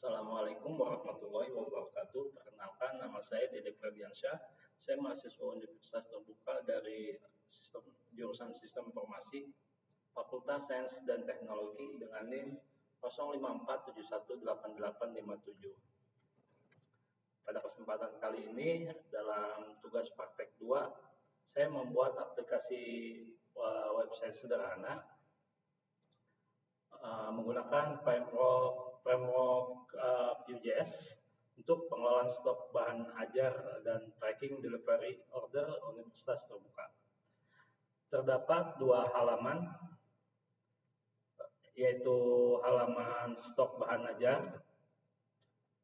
Assalamualaikum warahmatullahi wabarakatuh. Perkenalkan, nama saya Dede Ferdiansyah. Saya mahasiswa Universitas Terbuka dari jurusan Sistem Informasi, Fakultas Sains dan Teknologi dengan NIM 0547188857. Pada kesempatan kali ini, dalam tugas praktek 2, saya membuat aplikasi website sederhana menggunakan framework Vue.js untuk pengelolaan stok bahan ajar dan tracking delivery order Universitas Terbuka. Terdapat 2 halaman, yaitu halaman stok bahan ajar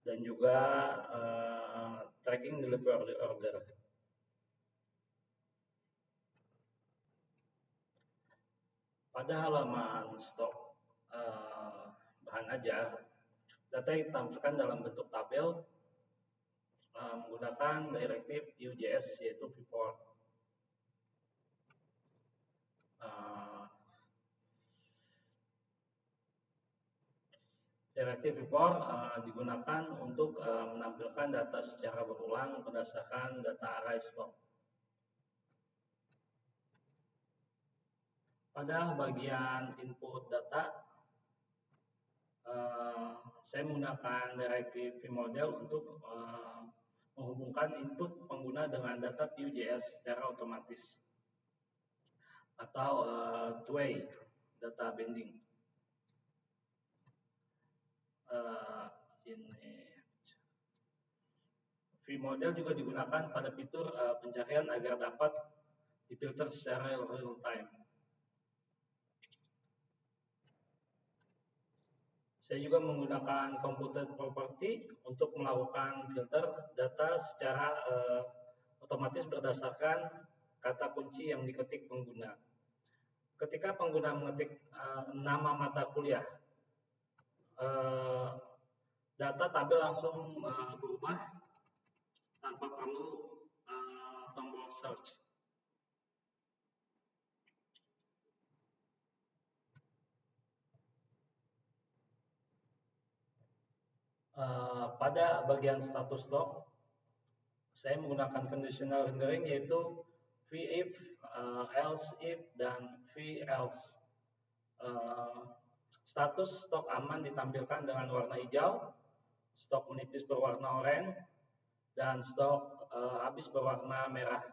dan juga tracking delivery order. Pada halaman stok bahan ajar, data yang ditampilkan dalam bentuk tabel menggunakan direktif Vue.js, yaitu Vue. Direktif Vue digunakan untuk menampilkan data secara berulang berdasarkan data array stok. Pada bagian input data, saya menggunakan direktif vModel untuk menghubungkan input pengguna dengan data Vue.js secara otomatis atau two-way data binding. vModel juga digunakan pada fitur pencarian agar dapat difilter secara real time. Saya juga menggunakan Computed Property untuk melakukan filter data secara otomatis berdasarkan kata kunci yang diketik pengguna. Ketika pengguna mengetik nama mata kuliah, data tabel langsung berubah tanpa perlu tombol search. Pada bagian status stok, saya menggunakan conditional rendering, yaitu VIF, else if, dan VElse. Status stok aman ditampilkan dengan warna hijau, stok menipis berwarna oranye, dan stok habis berwarna merah.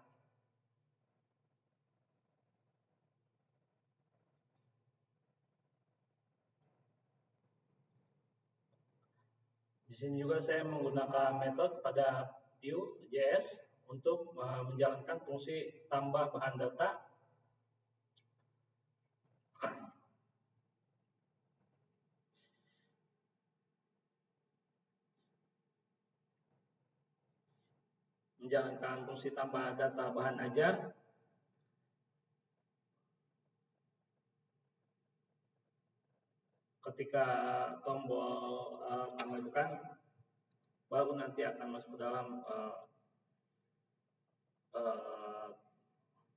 Di sini juga saya menggunakan metode pada Vue.js untuk menjalankan fungsi tambah bahan data bahan ajar ketika tombol tambah tekan, baru nanti akan masuk ke dalam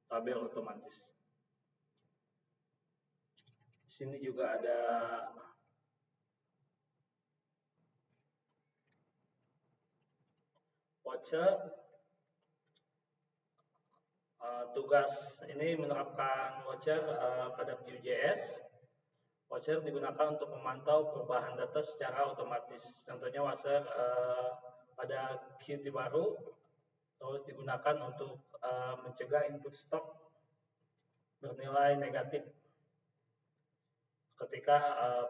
tabel otomatis. Di sini juga ada voucher. Tugas ini menerapkan voucher pada Vue.js. Voucher digunakan untuk memantau perubahan data secara otomatis. Contohnya voucher pada Qt baru, terus digunakan untuk mencegah input stok bernilai negatif. Ketika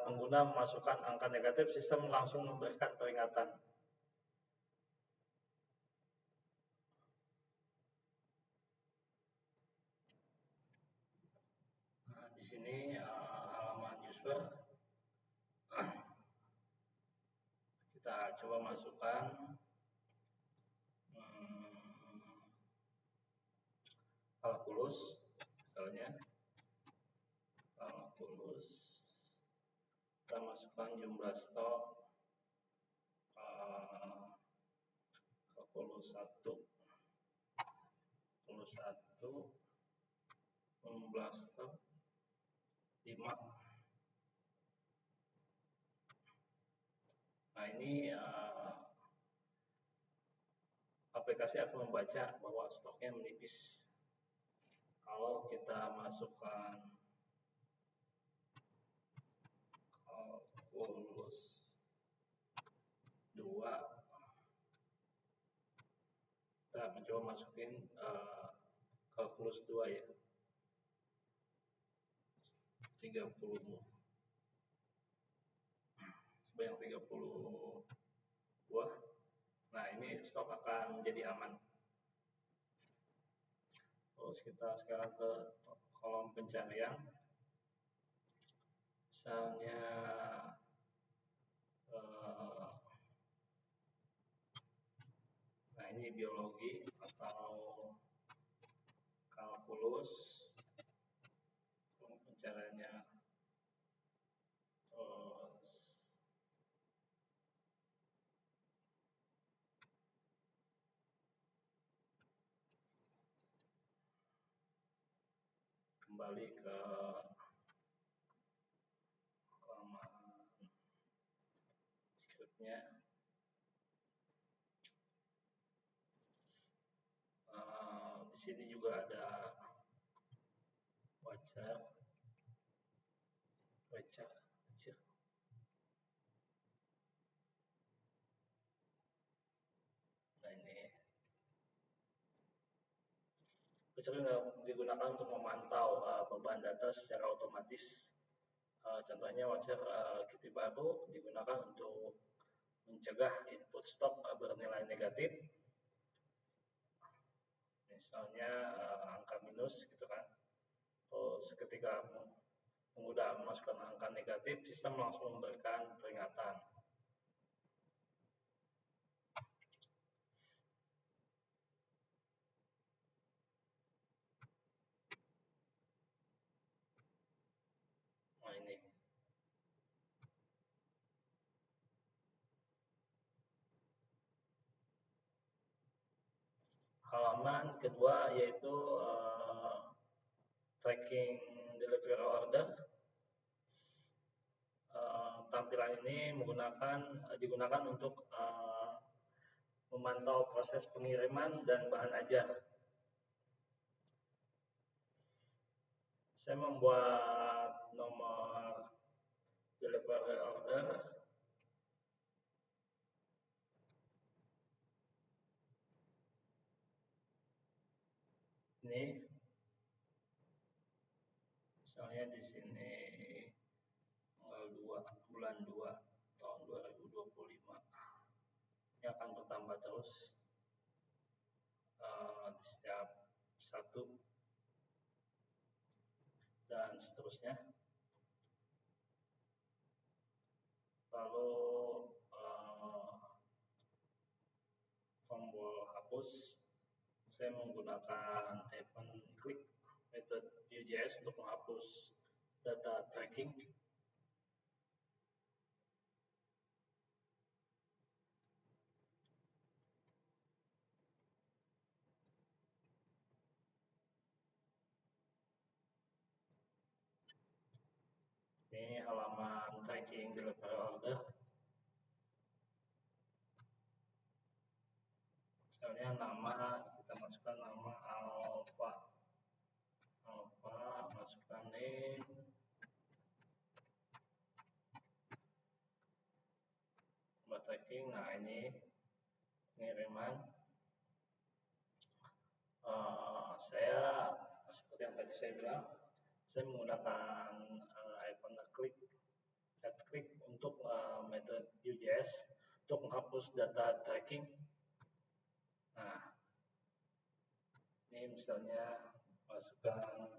pengguna memasukkan angka negatif, sistem langsung memberikan peringatan. Di sini halaman user, kita coba masukkan kalkulus, misalnya kalkulus, kita masukkan jumlah stok kalkulus 1, jumlah stok 5. Nah, ini aplikasi akan membaca bahwa stoknya menipis. Kalau kita masukkan kalkulus 2, kita mencoba masukin kalkulus 2 ya, 30 sebanyak 30 buah. Nah, ini stok akan menjadi aman. Terus kita sekarang ke kolom pencarian. Misalnya nah ini biologi atau kalkulus, kolom pencariannya terus kembali ke halaman scriptnya. Di sini juga ada wajar kecil. Nah ini wajar digunakan untuk memantau beban data secara otomatis. Contohnya wajar Kitty baru digunakan untuk mencegah input stok bernilai negatif. Misalnya angka minus gitu kan. Terus ketika pengguna memasukkan angka negatif, sistem langsung memberikan peringatan. Nah ini. Halaman kedua yaitu tracking delivery order. Tampilan ini digunakan untuk memantau proses pengiriman dan bahan ajar. Saya membuat nomor delivery order. Ini misalnya di sini bulan 2 tahun 2025. Ini akan bertambah terus di setiap 1 dan seterusnya. Lalu tombol hapus, saya menggunakan event click method Vue.js untuk menghapus data tracking. Ini halaman tracking delivery order. Misalnya nama, kita masukkan nama alpha, masukkan name, tempat tracking. Nah ini pengiriman. Saya seperti yang tadi saya bilang, saya menggunakan icon add click untuk metode Vue.js untuk menghapus data tracking. Nah, ini misalnya masukkan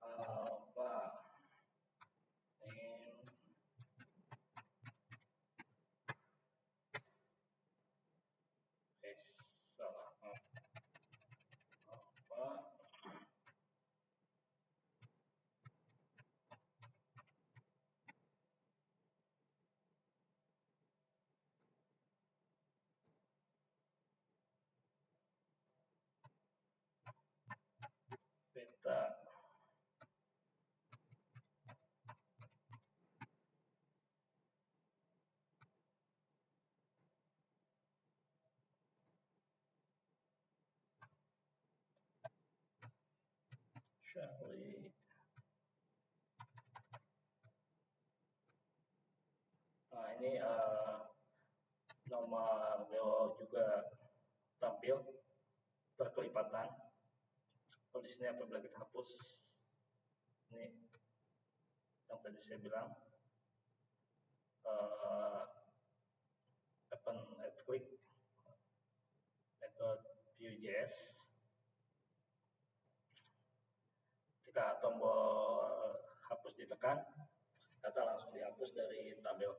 alpha name salah alpha beta kali nah ini nomor Deo juga tampil berkelipatan. Kalau di sini apabila kita hapus ini yang tadi saya bilang open at click method Vue.js, ketika tombol hapus ditekan, data langsung dihapus dari tabel.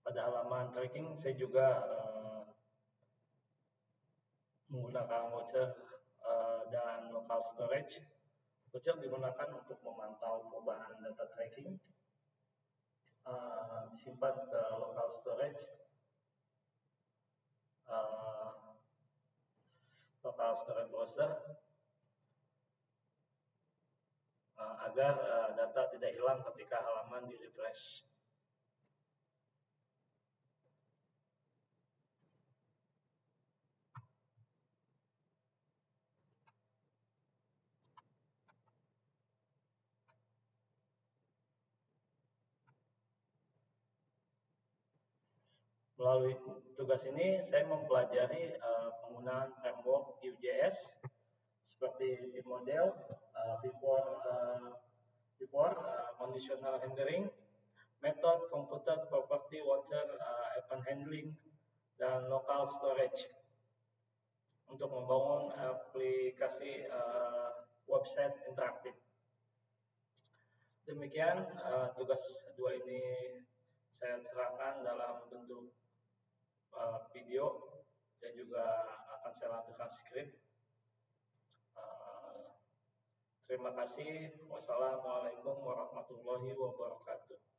Pada halaman tracking saya juga menggunakan voucher dan local storage. Voucher digunakan untuk memantau perubahan data tracking, disimpan ke local storage, browser agar data tidak hilang ketika halaman di refresh. Melalui tugas ini saya mempelajari penggunaan framework Vue.js seperti ViewModel, before conditional rendering, method computed property water event handling, dan local storage untuk membangun aplikasi website interaktif. Demikian tugas 2 ini saya cerahkan dalam bentuk video dan juga akan saya lampirkan skrip. Terima kasih. Wassalamualaikum warahmatullahi wabarakatuh.